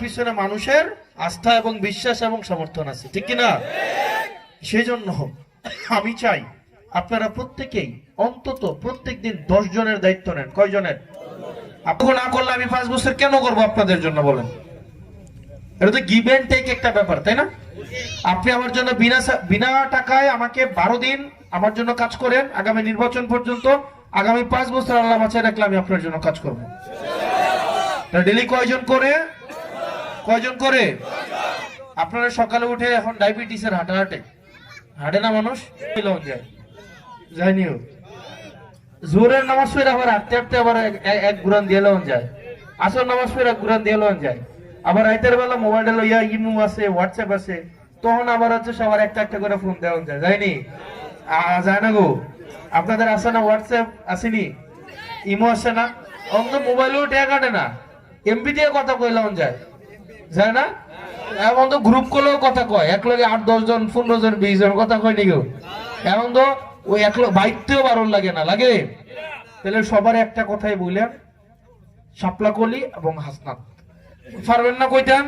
পিছনে মানুষের আস্থা এবং বিশ্বাস এবং সমর্থন আছে, ঠিক কিনা? সেই জন্য আমি চাই আপনারা প্রত্যেকেই অন্তত প্রত্যেক দিন 10 জনের দায়িত্ব নেন। কয় জনের? আপনি না করলে আমি 5 বছর কেন করবো আপনাদের জন্য বলেন? এটা তো গিভ এন্ড টেক একটা ব্যাপার, তাই না? আপনি আমার জন্য বিনা টাকায় আমাকে 12 দিন আমার জন্য কাজ করেন, আগামী নির্বাচন পর্যন্ত, আগামী 5 বছর আল্লাহ বাঁচায় রাখলে আমি আপনার জন্য কাজ করবো। ডেলি কয়জন করে? আপনারা সকালে উঠে এখন ডায়াবেটিসের হাঁটে না মানুষ? যায়নিও জোরের নামাজ পড়ে আবার হাঁটতে আবার এক গুরান দিয়ে লন যায়, আসর নামাজ পড়ে এক গুরান দিয়ে লন যায়, আবার রাতের বেলা মোবাইলে লইয়া ইমো আছে, হোয়াটসঅ্যাপ আছে, তখন আবার হচ্ছে সবার একটা করে ফোন দেওয়া যায়। যায়নি? যায় না গো? আপনাদের আছে না হোয়াটসঅ্যাপ? আসেনি? ইমো আসে না? অন্য মোবাইলেও ট্যাগ কাটে না, এমবি দিয়ে কথা কইলাম যায় না? এখন তো গ্রুপ করলেও কথা কয়, এক লগে 8-10 জন 15 জন 20 জন কথা কয় নি কেউ। এখন তো ওই এক লোক বাইতেও বারণ লাগে না, লাগে? তাহলে সবার একটা কথাই বললেন, শাপলা কলি এবং হাসনাত পারবেন না কইতেন?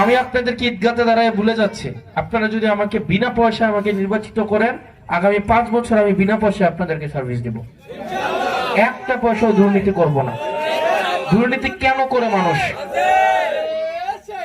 আমি আপনাদেরকে ঈদগাতে দাঁড়ায় ভুলে যাচ্ছি, আপনারা যদি আমাকে বিনা পয়সা আমাকে নির্বাচিত করেন, আগামী 5 বছর আমি বিনা পয়সায় আপনাদেরকে সার্ভিস দেব। একটা পয়সাও দুর্নীতি করব না। দুর্নীতি কেন করে মানুষ?